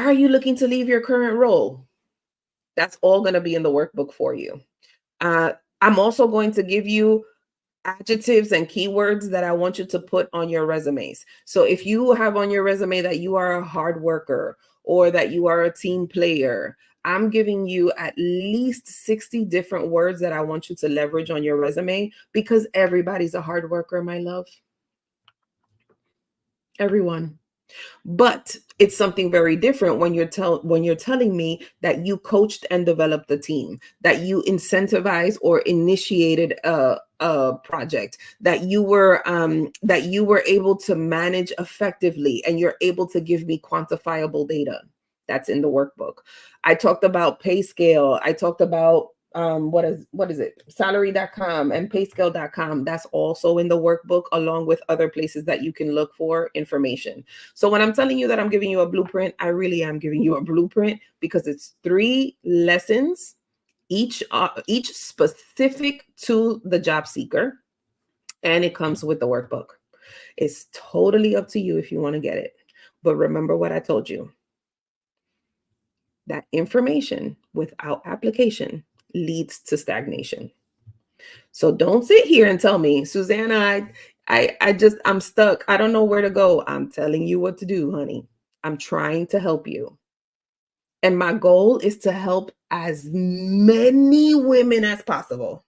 are you looking to leave your current role? That's all going to be in the workbook for you. I'm also going to give you adjectives and keywords that I want you to put on your resumes. So if you have on your resume that you are a hard worker or that you are a team player, I'm giving you at least 60 different words that I want you to leverage on your resume, because everybody's a hard worker, my love. Everyone. But it's something very different when you're telling me that you coached and developed the team, that you incentivized or initiated a project, that you were able to manage effectively, and you're able to give me quantifiable data. That's in the workbook. I talked about pay scale. I talked about what is it, salary.com and payscale.com. That's also in the workbook, along with other places that you can look for information. So when I'm telling you that I'm giving you a blueprint, I really am giving you a blueprint, because it's 3 lessons, each specific to the job seeker, and it comes with the workbook. It's totally up to you if you want to get it. But remember what I told you, that information without application leads to stagnation. So don't sit here and tell me, Susanna, I'm stuck. I don't know where to go. I'm telling you what to do, honey. I'm trying to help you. And my goal is to help as many women as possible.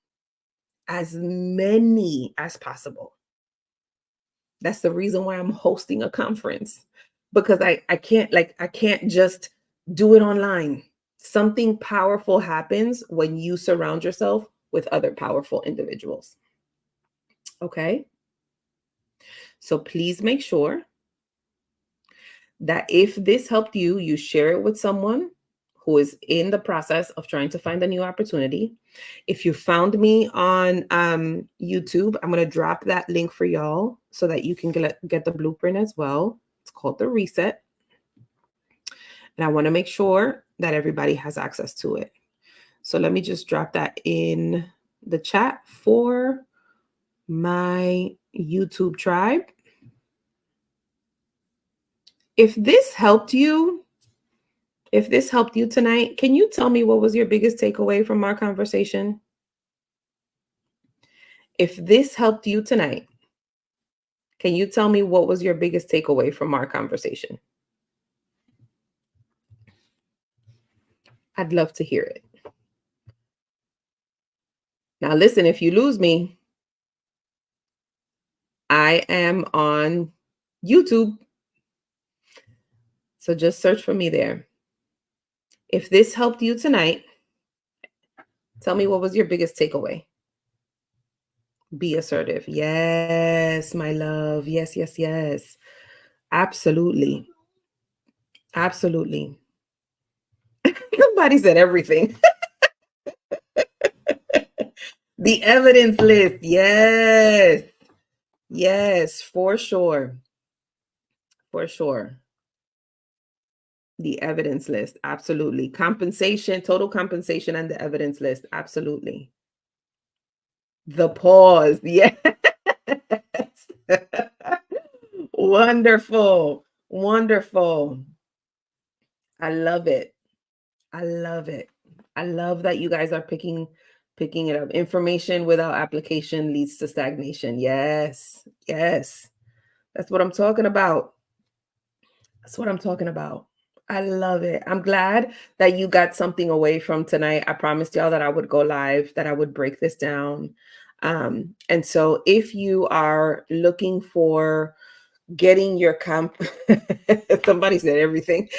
As many as possible. That's the reason why I'm hosting a conference, because I can't just do it online. Something powerful happens when you surround yourself with other powerful individuals. Okay? So please make sure that if this helped you, you share it with someone who is in the process of trying to find a new opportunity. If you found me on YouTube, I'm going to drop that link for y'all so that you can get the blueprint as well. It's called The Reset. And I want to make sure that everybody has access to it. So let me just drop that in the chat for my YouTube tribe. If this helped you tonight, can you tell me what was your biggest takeaway from our conversation? If this helped you tonight, can you tell me what was your biggest takeaway from our conversation? I'd love to hear it. Now, listen, if you lose me, I am on YouTube. So just search for me there. If this helped you tonight, tell me what was your biggest takeaway. Be assertive. Yes, my love. Yes, yes, yes. Absolutely. Absolutely. Somebody said everything. The evidence list. Yes. Yes, for sure. For sure. The evidence list. Absolutely. Compensation, total compensation, and the evidence list. Absolutely. The pause. Yes. Wonderful. Wonderful. I love it. I love it. I love that you guys are picking it up. Information without application leads to stagnation. Yes. Yes. That's what I'm talking about. That's what I'm talking about. I love it. I'm glad that you got something away from tonight. I promised y'all that I would go live, that I would break this down. And so if you are looking for getting your somebody said everything,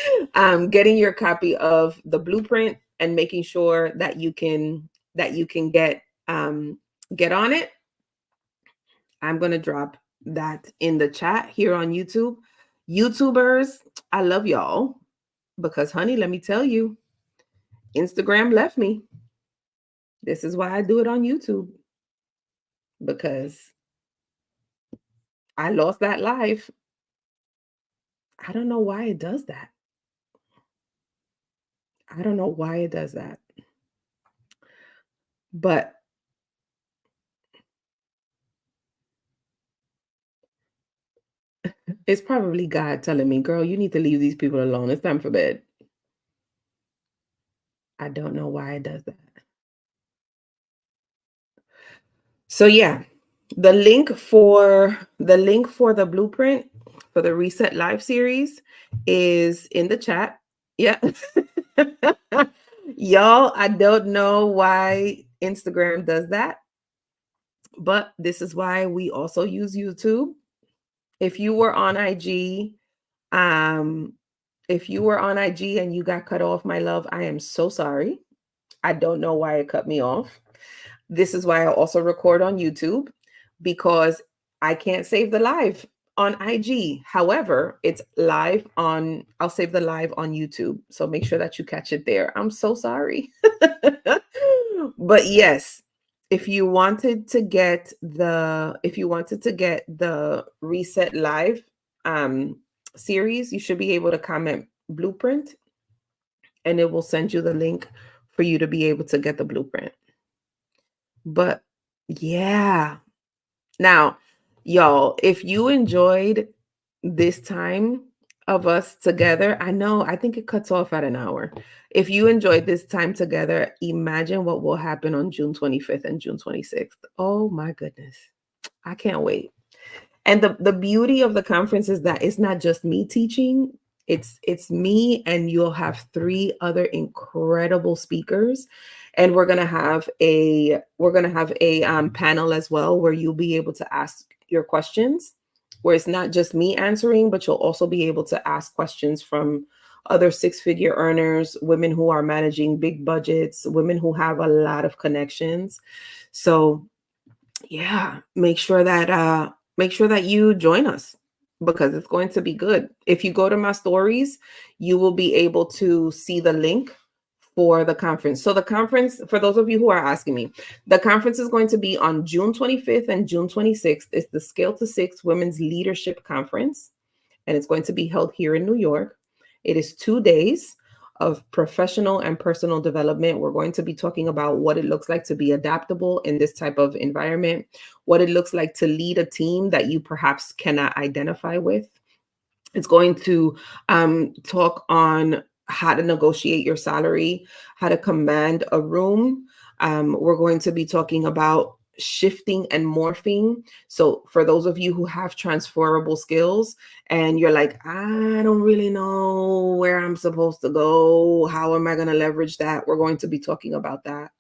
getting your copy of the blueprint and making sure that you can get on it, I'm going to drop that in the chat here on YouTube. YouTubers, I love y'all, because honey, let me tell you, Instagram left me. This is why I do it on YouTube, because I lost that live. I don't know why it does that. I don't know why it does that. But It's probably God telling me, girl, you need to leave these people alone. It's time for bed. I don't know why it does that. So yeah, the link for the blueprint for the Reset Live series is in the chat. Yeah. Y'all, I don't know why Instagram does that, but this is why we also use YouTube. If you were on IG, um, if you were on IG and you got cut off, my love, I am so sorry. I don't know why it cut me off. This is why I also record on YouTube, because I can't save the live on IG. However, it's live on, I'll save the live on YouTube. So make sure that you catch it there. I'm so sorry. But yes, if you wanted to get the Reset Live series, you should be able to comment blueprint and it will send you the link for you to be able to get the blueprint. But yeah. Now, y'all, if you enjoyed this time of us together, I think it cuts off at an hour. If you enjoyed this time together, imagine what will happen on June 25th and June 26th. Oh my goodness. I can't wait. And the beauty of the conference is that it's not just me teaching, it's me, and you'll have three other incredible speakers, and we're going to have a panel as well, where you'll be able to ask your questions, where it's not just me answering, but you'll also be able to ask questions from other six-figure earners, women who are managing big budgets, women who have a lot of connections. So yeah, make sure that you join us, because it's going to be good. If you go to my stories, you will be able to see the link for the conference. So the conference, for those of you who are asking me, the conference is going to be on June 25th and June 26th. It's the Scale to Six Women's Leadership Conference, and it's going to be held here in New York. It is 2 days of professional and personal development. We're going to be talking about what it looks like to be adaptable in this type of environment, what it looks like to lead a team that you perhaps cannot identify with. It's going to talk on how to negotiate your salary, how to command a room. We're going to be talking about shifting and morphing. So for those of you who have transferable skills and you're like, I don't really know where I'm supposed to go, how am I going to leverage that? We're going to be talking about that.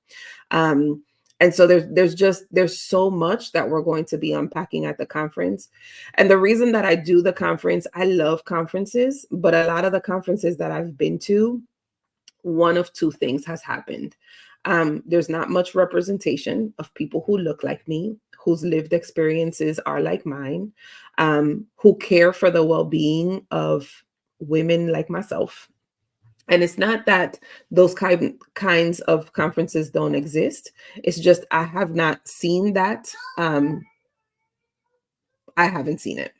And so there's so much that we're going to be unpacking at the conference. And the reason that I do the conference, I love conferences, but a lot of the conferences that I've been to, one of two things has happened. There's not much representation of people who look like me, whose lived experiences are like mine, who care for the well-being of women like myself. And it's not that those kinds of conferences don't exist. It's just I have not seen that. I haven't seen it.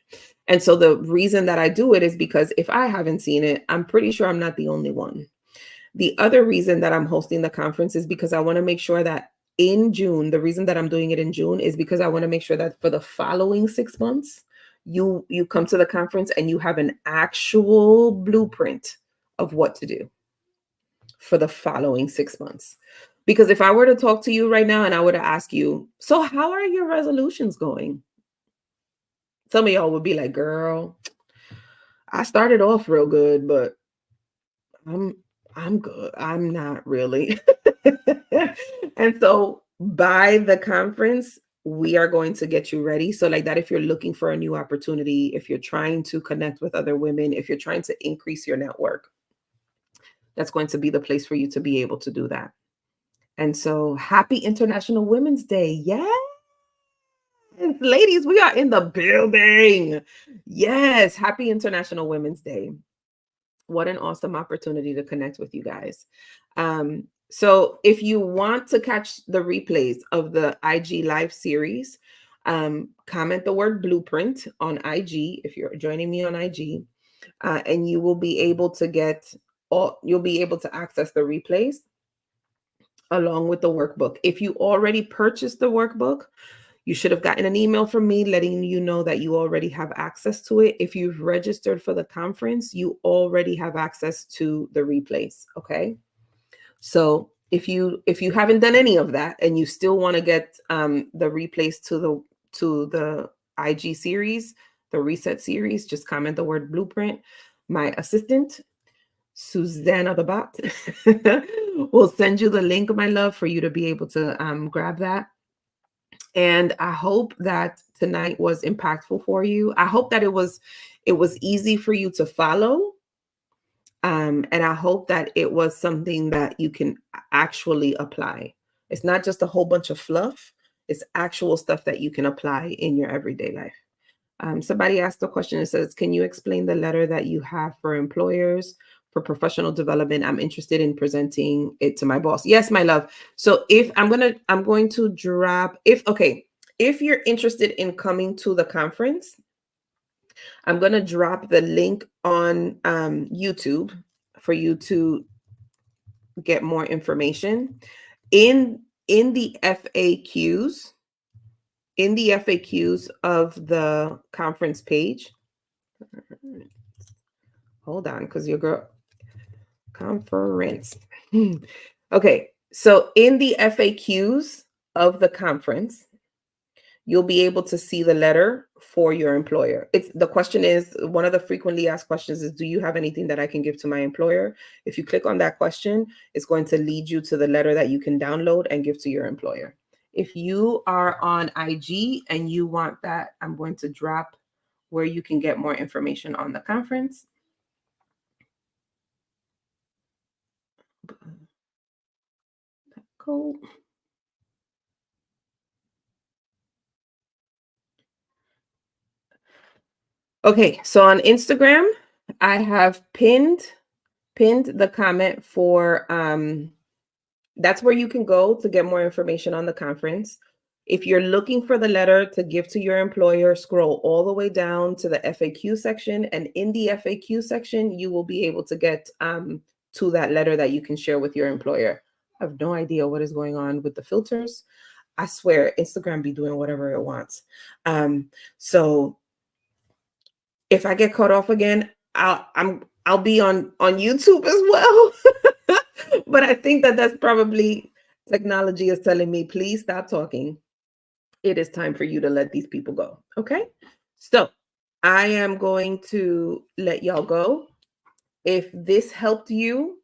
And so the reason that I do it is because if I haven't seen it, I'm pretty sure I'm not the only one. The other reason that I'm hosting the conference is because I want to make sure that in June, the reason that I'm doing it in June is because I want to make sure that for the following 6 months, you come to the conference and you have an actual blueprint of what to do for the following 6 months. Because if I were to talk to you right now and I were to ask you, so how are your resolutions going? Some of y'all would be like, girl, I started off real good, but I'm I'm good. I'm not really. And so by the conference, we are going to get you ready. So like that, if you're looking for a new opportunity, if you're trying to connect with other women, if you're trying to increase your network, that's going to be the place for you to be able to do that. And so happy International Women's Day. Yes. Ladies, we are in the building. Yes. Happy International Women's Day. What an awesome opportunity to connect with you guys. So if you want to catch the replays of the IG live series, comment the word blueprint on IG if you're joining me on IG, and you will be able to you'll be able to access the replays along with the workbook. If you already purchased the workbook, You should have gotten an email from me letting you know that you already have access to it. If you've registered for the conference, you already have access to the replays. Okay. So if you haven't done any of that and you still want to get the replays to the IG series, the reset series, just comment the word blueprint. My assistant, Susanna the bot, will send you the link, my love, for you to be able to grab that. And I hope that tonight was impactful for you. I hope that it was easy for you to follow. And I hope that it was something that you can actually apply. It's not just a whole bunch of fluff. It's actual stuff that you can apply in your everyday life. Somebody asked a question. It says, can you explain the letter that you have for employers for professional development? I'm interested in presenting it to my boss. Yes, my love. So if I'm going to drop, if you're interested in coming to the conference, I'm going to drop the link on YouTube for you to get more information in the FAQs. In the FAQs of the conference page. Hold on, because your girl conference. Okay, so in the FAQs of the conference, you'll be able to see the letter for your employer. The question is, one of the frequently asked questions is, do you have anything that I can give to my employer? If you click on that question, it's going to lead you to the letter that you can download and give to your employer. If you are on IG and you want that, I'm going to drop where you can get more information on the conference. Cool. Okay, so on Instagram, I have pinned the comment for that's where you can go to get more information on the conference. If you're looking for the letter to give to your employer, scroll all the way down to the FAQ section, and in the FAQ section, you will be able to get to that letter that you can share with your employer. I have no idea what is going on with the filters. I swear Instagram be doing whatever it wants. So if I get caught off again, I'll be on YouTube as well. But I think that's probably technology is telling me, please stop talking. It is time for you to let these people go. Okay. So I am going to let y'all go. If this helped you,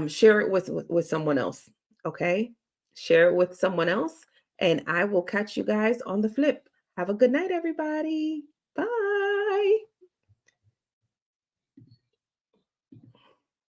share it with someone else. Okay. Share it with someone else. And I will catch you guys on the flip. Have a good night, everybody. Bye.